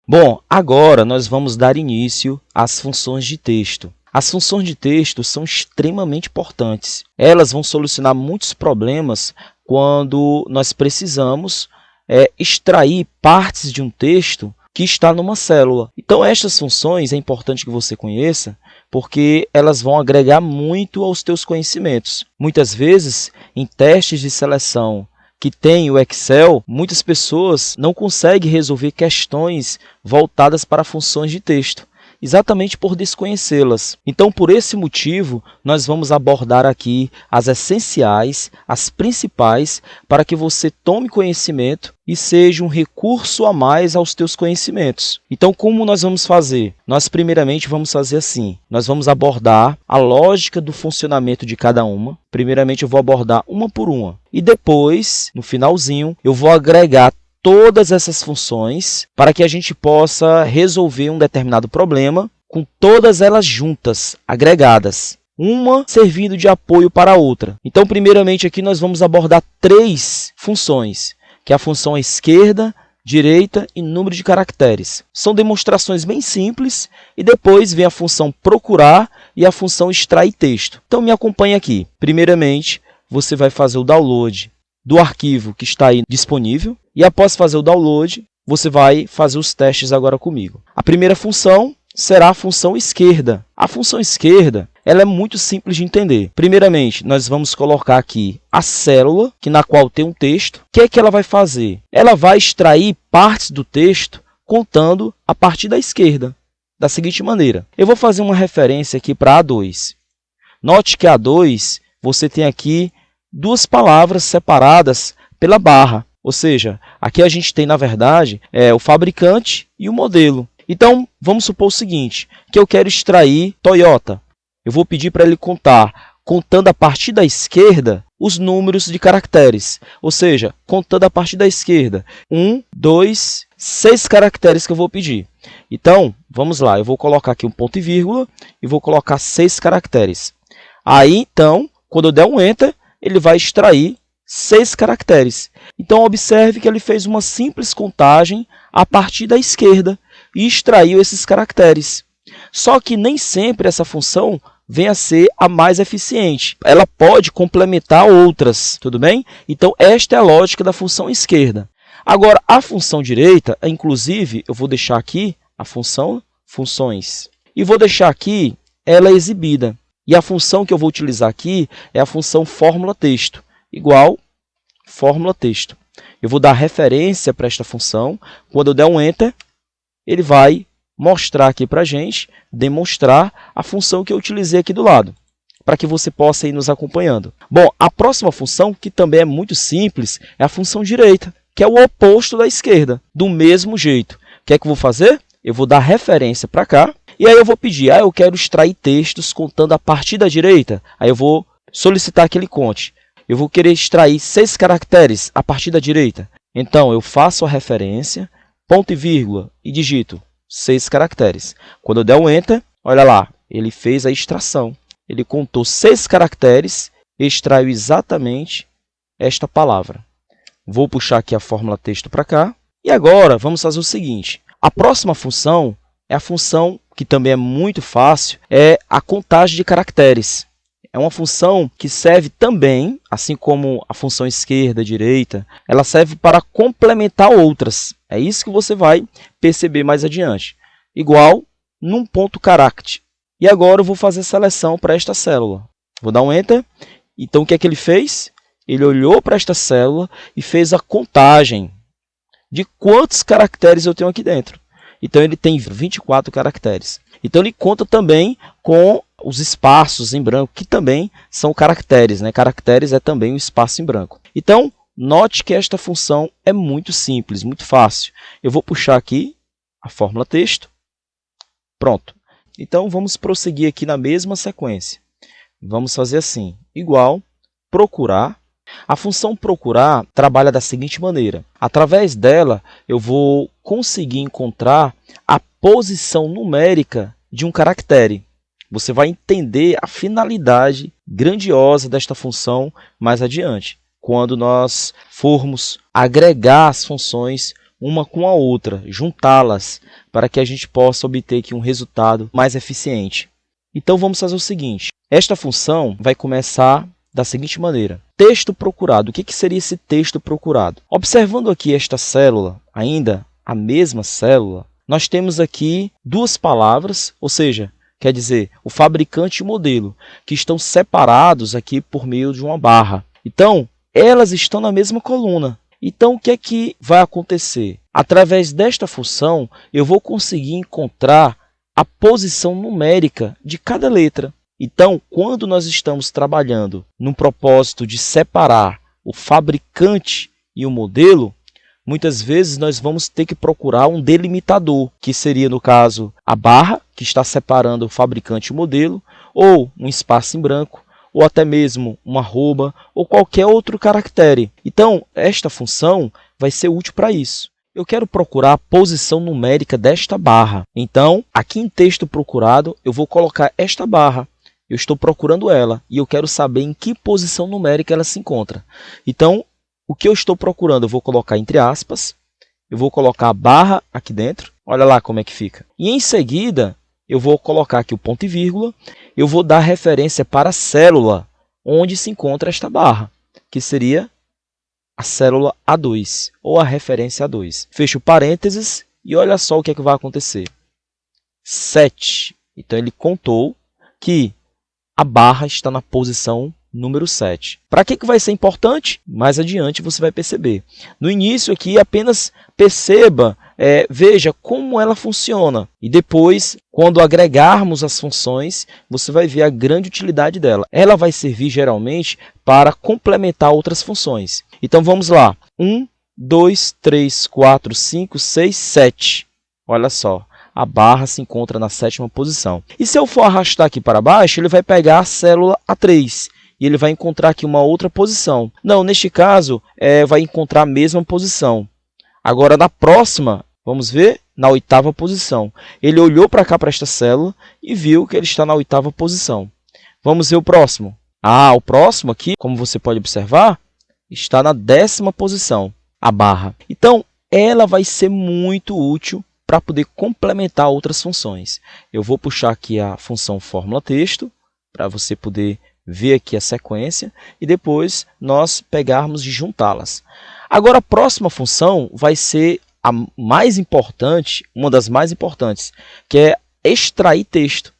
Bom, agora nós vamos dar início às funções de texto. As funções de texto são extremamente importantes. Elas vão solucionar muitos problemas quando nós precisamos extrair partes de um texto que está numa célula. Então, estas funções é importante que você conheça, porque elas vão agregar muito aos teus conhecimentos. Muitas vezes, em testes de seleção que tem o Excel, muitas pessoas não conseguem resolver questões voltadas para funções de texto, exatamente por desconhecê-las. Então, por esse motivo, nós vamos abordar aqui as essenciais, as principais, para que você tome conhecimento e seja um recurso a mais aos teus conhecimentos. Então, como nós vamos fazer? Nós, primeiramente, vamos fazer assim. Nós vamos abordar a lógica do funcionamento de cada uma. Primeiramente, eu vou abordar uma por uma. E depois, no finalzinho, eu vou agregar todas essas funções para que a gente possa resolver um determinado problema com todas elas juntas, agregadas, uma servindo de apoio para a outra. Então, primeiramente, aqui nós vamos abordar 3 funções, que é a função esquerda, direita e número de caracteres. São demonstrações bem simples e depois vem a função procurar e a função extrair texto. Então, me acompanhe aqui. Primeiramente, você vai fazer o download do arquivo que está aí disponível. E após fazer o download, você vai fazer os testes agora comigo. A primeira função será a função esquerda. A função esquerda ela é muito simples de entender. Primeiramente, nós vamos colocar aqui a célula, na qual tem um texto. O que é que ela vai fazer? Ela vai extrair partes do texto contando a partir da esquerda, da seguinte maneira. Eu vou fazer uma referência aqui para A2. Note que A2, você tem aqui 2 palavras separadas pela barra. Ou seja, aqui a gente tem, na verdade, o fabricante e o modelo. Então, vamos supor o seguinte, que eu quero extrair Toyota. Eu vou pedir para ele contar, contando a partir da esquerda, os números de caracteres. Ou seja, contando a partir da esquerda. 1, 2, 6 caracteres que eu vou pedir. Então, vamos lá. Eu vou colocar aqui um ponto e vírgula e vou colocar 6 caracteres. Aí, então, quando eu der um Enter, ele vai extrair 6 caracteres. Então, observe que ele fez uma simples contagem a partir da esquerda e extraiu esses caracteres. Só que nem sempre essa função vem a ser a mais eficiente. Ela pode complementar outras, tudo bem? Então, esta é a lógica da função esquerda. Agora, a função direita, inclusive, eu vou deixar aqui a função funções. E vou deixar aqui ela exibida. E a função que eu vou utilizar aqui é a função fórmula texto, igual fórmula texto. Eu vou dar referência para esta função. Quando eu der um Enter, ele vai mostrar aqui para a gente, demonstrar a função que eu utilizei aqui do lado, para que você possa ir nos acompanhando. Bom, a próxima função, que também é muito simples, é a função direita, que é o oposto da esquerda, do mesmo jeito. O que é que eu vou fazer? Eu vou dar referência para cá, e aí eu vou pedir, eu quero extrair textos contando a partir da direita. Aí eu vou solicitar que ele conte. Eu vou querer extrair 6 caracteres a partir da direita. Então, eu faço a referência, ponto e vírgula, e digito 6 caracteres. Quando eu der um Enter, olha lá, ele fez a extração. Ele contou 6 caracteres e extraiu exatamente esta palavra. Vou puxar aqui a fórmula texto para cá. E agora, vamos fazer o seguinte. A próxima função é a função que também é muito fácil, é a contagem de caracteres. É uma função que serve também, assim como a função esquerda, direita, ela serve para complementar outras. É isso que você vai perceber mais adiante. Igual num ponto carácter. E agora eu vou fazer a seleção para esta célula. Vou dar um Enter. Então, o que é que ele fez? Ele olhou para esta célula e fez a contagem de quantos caracteres eu tenho aqui dentro. Então, ele tem 24 caracteres. Então, ele conta também com os espaços em branco, que também são caracteres, né? Caracteres é também um espaço em branco. Então, note que esta função é muito simples, muito fácil. Eu vou puxar aqui a fórmula texto. Pronto. Então, vamos prosseguir aqui na mesma sequência. Vamos fazer assim, igual procurar. A função procurar trabalha da seguinte maneira. Através dela, eu vou conseguir encontrar a posição numérica de um caractere. Você vai entender a finalidade grandiosa desta função mais adiante, quando nós formos agregar as funções uma com a outra, juntá-las, para que a gente possa obter aqui um resultado mais eficiente. Então vamos fazer o seguinte, esta função vai começar da seguinte maneira. Texto procurado. O que seria esse texto procurado? Observando aqui esta célula, ainda a mesma célula, nós temos aqui duas palavras, ou seja, quer dizer, o fabricante e o modelo, que estão separados aqui por meio de uma barra. Então, elas estão na mesma coluna. Então, o que é que vai acontecer? Através desta função, eu vou conseguir encontrar a posição numérica de cada letra. Então, quando nós estamos trabalhando no propósito de separar o fabricante e o modelo, muitas vezes nós vamos ter que procurar um delimitador, que seria, no caso, a barra, que está separando o fabricante e o modelo, ou um espaço em branco, ou até mesmo uma arroba, ou qualquer outro caractere. Então, esta função vai ser útil para isso. Eu quero procurar a posição numérica desta barra. Então, aqui em texto procurado, eu vou colocar esta barra. Eu estou procurando ela e eu quero saber em que posição numérica ela se encontra. Então, o que eu estou procurando? Eu vou colocar entre aspas, eu vou colocar a barra aqui dentro, olha lá como é que fica. E em seguida, eu vou colocar aqui o ponto e vírgula, eu vou dar referência para a célula onde se encontra esta barra, que seria a célula A2, ou a referência A2. Fecho parênteses e olha só o que é que vai acontecer. 7. Então, ele contou que a barra está na posição número 7. Para que vai ser importante? Mais adiante você vai perceber. No início aqui, apenas perceba, veja como ela funciona. E depois, quando agregarmos as funções, você vai ver a grande utilidade dela. Ela vai servir geralmente para complementar outras funções. Então vamos lá. 1, 2, 3, 4, 5, 6, 7. Olha só. A barra se encontra na 7ª posição. E se eu for arrastar aqui para baixo, ele vai pegar a célula A3 e ele vai encontrar aqui uma outra posição. Não, neste caso, vai encontrar a mesma posição. Agora, na próxima, vamos ver, na 8ª posição. Ele olhou para cá, para esta célula, e viu que ele está na 8ª posição. Vamos ver o próximo. O próximo aqui, como você pode observar, está na 10ª posição, a barra. Então, ela vai ser muito útil para poder complementar outras funções. Eu vou puxar aqui a função fórmula texto, para você poder ver aqui a sequência, e depois nós pegarmos e juntá-las. Agora, a próxima função vai ser a mais importante, uma das mais importantes, que é extrair texto.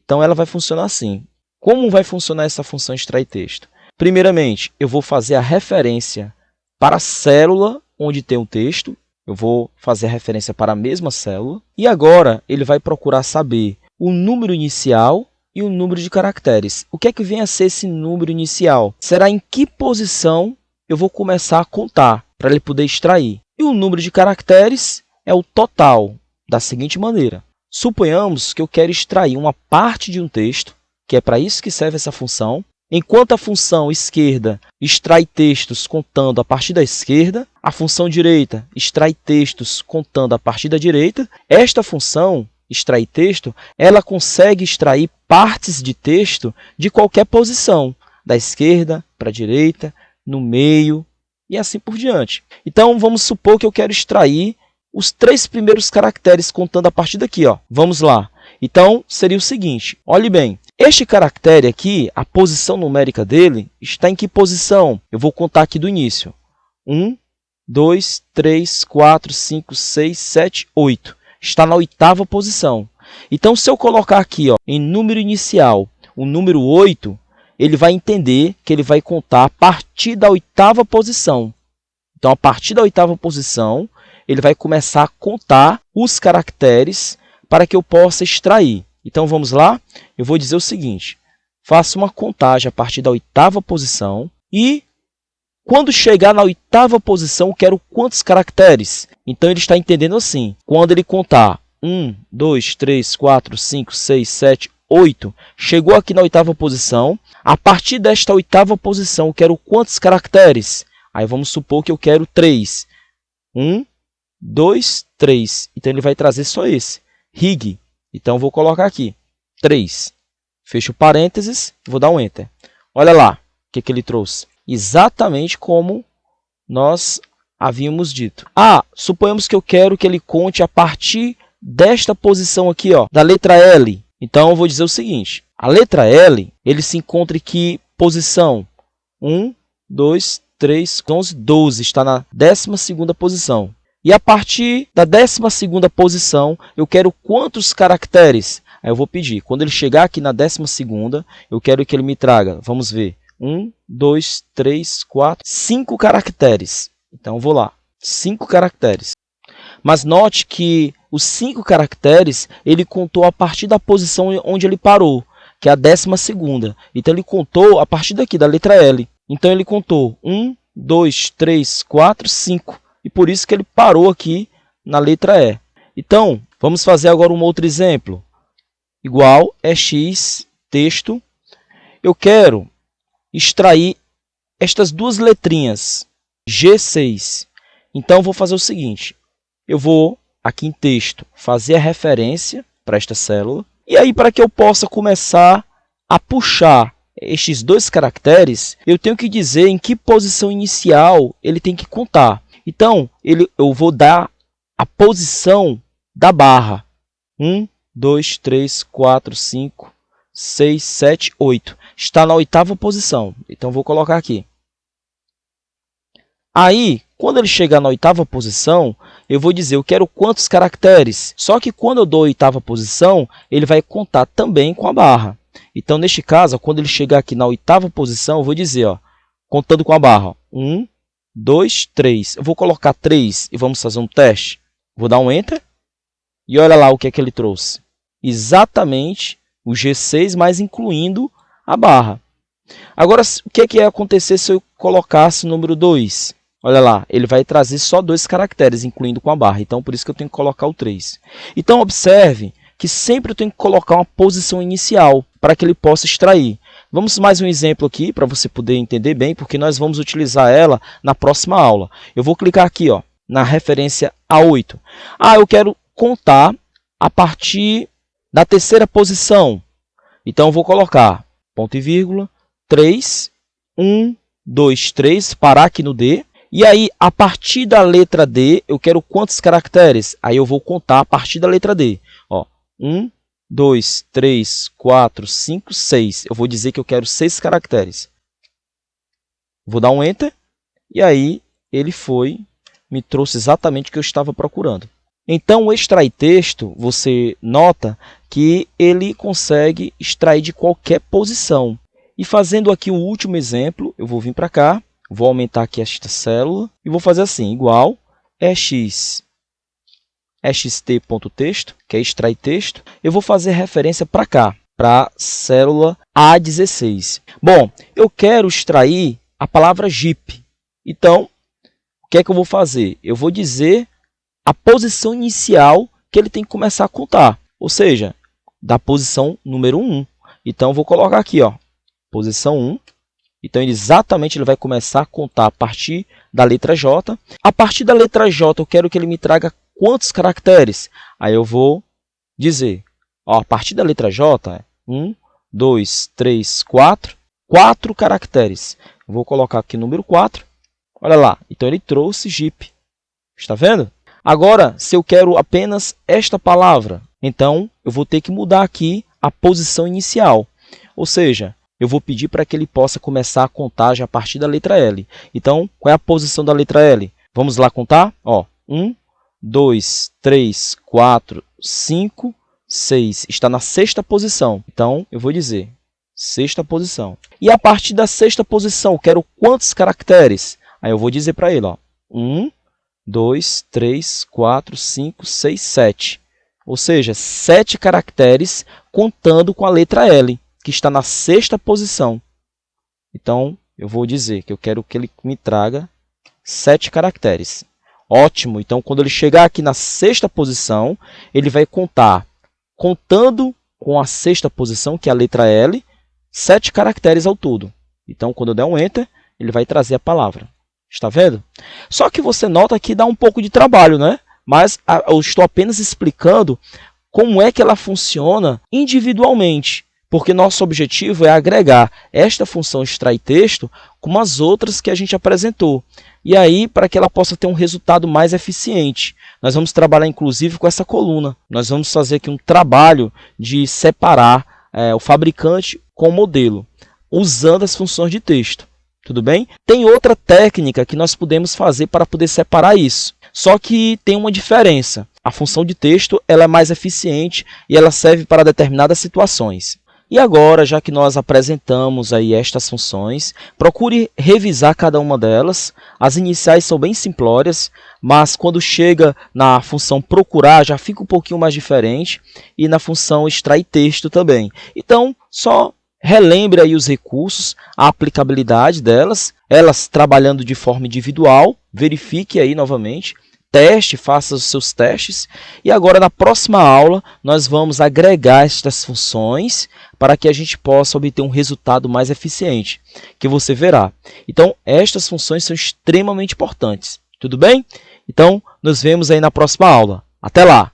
Então, ela vai funcionar assim. Como vai funcionar essa função extrair texto? Primeiramente, eu vou fazer a referência para a célula onde tem o texto. Eu vou fazer a referência para a mesma célula. E agora, ele vai procurar saber o número inicial e o número de caracteres. O que é que vem a ser esse número inicial? Será em que posição eu vou começar a contar para ele poder extrair. E o número de caracteres é o total, da seguinte maneira. Suponhamos que eu quero extrair uma parte de um texto, que é para isso que serve essa função. Enquanto a função esquerda extrai textos contando a partir da esquerda, a função direita extrai textos contando a partir da direita, esta função, extrair texto, ela consegue extrair partes de texto de qualquer posição, da esquerda para a direita, no meio e assim por diante. Então, vamos supor que eu quero extrair os 3 primeiros caracteres contando a partir daqui. Vamos lá. Então, seria o seguinte, olhe bem, este caractere aqui, a posição numérica dele, está em que posição? Eu vou contar aqui do início. 1, 2, 3, 4, 5, 6, 7, 8. Está na 8ª posição. Então, se eu colocar aqui em número inicial o número 8, ele vai entender que ele vai contar a partir da 8ª posição. Então, a partir da 8ª posição, ele vai começar a contar os caracteres para que eu possa extrair. Então, vamos lá? Eu vou dizer o seguinte, faça uma contagem a partir da 8ª posição e, quando chegar na 8ª posição, eu quero quantos caracteres? Então, ele está entendendo assim, quando ele contar 1, 2, 3, 4, 5, 6, 7, 8, chegou aqui na 8ª posição, a partir desta 8ª posição, eu quero quantos caracteres? Aí, vamos supor que eu quero 3. 1, 2, 3. Então, ele vai trazer só esse. Rig. Então, eu vou colocar aqui 3. Fecho parênteses, vou dar um Enter. Olha lá o que ele trouxe. Exatamente como nós havíamos dito. Suponhamos que eu quero que ele conte a partir desta posição aqui, ó, da letra L. Então, eu vou dizer o seguinte. A letra L, ele se encontra em que posição? 1, 2, 3, 11, 12. Está na 12ª posição. E a partir da 12ª posição, eu quero quantos caracteres? Aí eu vou pedir. Quando ele chegar aqui na 12ª, eu quero que ele me traga, vamos ver, 1, 2, 3, 4, 5 caracteres. Então, eu vou lá. 5 caracteres. Mas note que os 5 caracteres, ele contou a partir da posição onde ele parou, que é a 12ª. Então, ele contou a partir daqui, da letra L. Então, ele contou 1, 2, 3, 4, 5. E por isso que ele parou aqui na letra E. Então, vamos fazer agora um outro exemplo. Igual x texto. Eu quero extrair estas duas letrinhas, G6. Então, eu vou fazer o seguinte. Eu vou, aqui em texto, fazer a referência para esta célula. E aí, para que eu possa começar a puxar estes dois caracteres, eu tenho que dizer em que posição inicial ele tem que contar. Então, eu vou dar a posição da barra. 1, 2, 3, 4, 5, 6, 7, 8. Está na 8ª posição. Então, vou colocar aqui. Aí, quando ele chegar na 8ª posição, eu vou dizer, eu quero quantos caracteres? Só que quando eu dou a 8ª posição, ele vai contar também com a barra. Então, neste caso, quando ele chegar aqui na 8ª posição, eu vou dizer, ó, contando com a barra, 1, 2, 3. Eu vou colocar 3 e vamos fazer um teste. Vou dar um Enter. E olha lá o que é que ele trouxe. Exatamente o G6, mas incluindo a barra. Agora, o que é que ia acontecer se eu colocasse o número 2? Olha lá, ele vai trazer só 2 caracteres, incluindo com a barra. Então, por isso que eu tenho que colocar o 3. Então, observe que sempre eu tenho que colocar uma posição inicial para que ele possa extrair. Vamos mais um exemplo aqui, para você poder entender bem, porque nós vamos utilizar ela na próxima aula. Eu vou clicar aqui, ó, na referência A8. Eu quero contar a partir da 3ª posição. Então, eu vou colocar ponto e vírgula, 3, 1, 2, 3, parar aqui no D. E aí, a partir da letra D, eu quero quantos caracteres? Aí eu vou contar a partir da letra D. Ó, 1, 2, 3, 4, 5, 6. Eu vou dizer que eu quero 6 caracteres. Vou dar um Enter. E aí, ele me trouxe exatamente o que eu estava procurando. Então, o extrair texto, você nota que ele consegue extrair de qualquer posição. E fazendo aqui o último exemplo, eu vou vir para cá, vou aumentar aqui esta célula e vou fazer assim, igual ext.texto, que é extrair texto. Eu vou fazer referência para cá, para a célula A16. Bom, eu quero extrair a palavra Jeep. Então, o que é que eu vou fazer? Eu vou dizer a posição inicial que ele tem que começar a contar, ou seja, da posição número 1. Então, eu vou colocar aqui, ó, posição 1. Então, exatamente ele vai começar a contar a partir da letra J. A partir da letra J, eu quero que ele me traga quantos caracteres? Aí eu vou dizer, ó, a partir da letra J, 1, 2, 3, 4, 4 caracteres. Eu vou colocar aqui o número 4. Olha lá, então ele trouxe Jeep. Está vendo? Agora, se eu quero apenas esta palavra, então eu vou ter que mudar aqui a posição inicial. Ou seja, eu vou pedir para que ele possa começar a contagem a partir da letra L. Então, qual é a posição da letra L? Vamos lá contar? Ó, 1, 2, 3, 4, 5, 6. Está na 6ª posição. Então, eu vou dizer 6ª posição. E a partir da 6ª posição, eu quero quantos caracteres? Aí eu vou dizer para ele, ó, 1, 2, 3, 4, 5, 6, 7. Ou seja, 7 caracteres contando com a letra L, que está na 6ª posição. Então, eu vou dizer que eu quero que ele me traga 7 caracteres. Ótimo! Então, quando ele chegar aqui na 6ª posição, ele vai contar, contando com a 6ª posição, que é a letra L, 7 caracteres ao todo. Então, quando eu der um Enter, ele vai trazer a palavra. Está vendo? Só que você nota que dá um pouco de trabalho, né? Mas eu estou apenas explicando como é que ela funciona individualmente. Porque nosso objetivo é agregar esta função extrair texto com as outras que a gente apresentou. E aí, para que ela possa ter um resultado mais eficiente, nós vamos trabalhar inclusive com essa coluna. Nós vamos fazer aqui um trabalho de separar o fabricante com o modelo, usando as funções de texto. Tudo bem? Tem outra técnica que nós podemos fazer para poder separar isso. Só que tem uma diferença. A função de texto ela é mais eficiente e ela serve para determinadas situações. E agora, já que nós apresentamos aí estas funções, procure revisar cada uma delas. As iniciais são bem simplórias, mas quando chega na função procurar já fica um pouquinho mais diferente e na função extrair texto também. Então, só relembre aí os recursos, a aplicabilidade delas, elas trabalhando de forma individual, verifique aí novamente, teste, faça os seus testes e agora na próxima aula nós vamos agregar estas funções para que a gente possa obter um resultado mais eficiente, que você verá. Então, estas funções são extremamente importantes, tudo bem? Então, nos vemos aí na próxima aula. Até lá!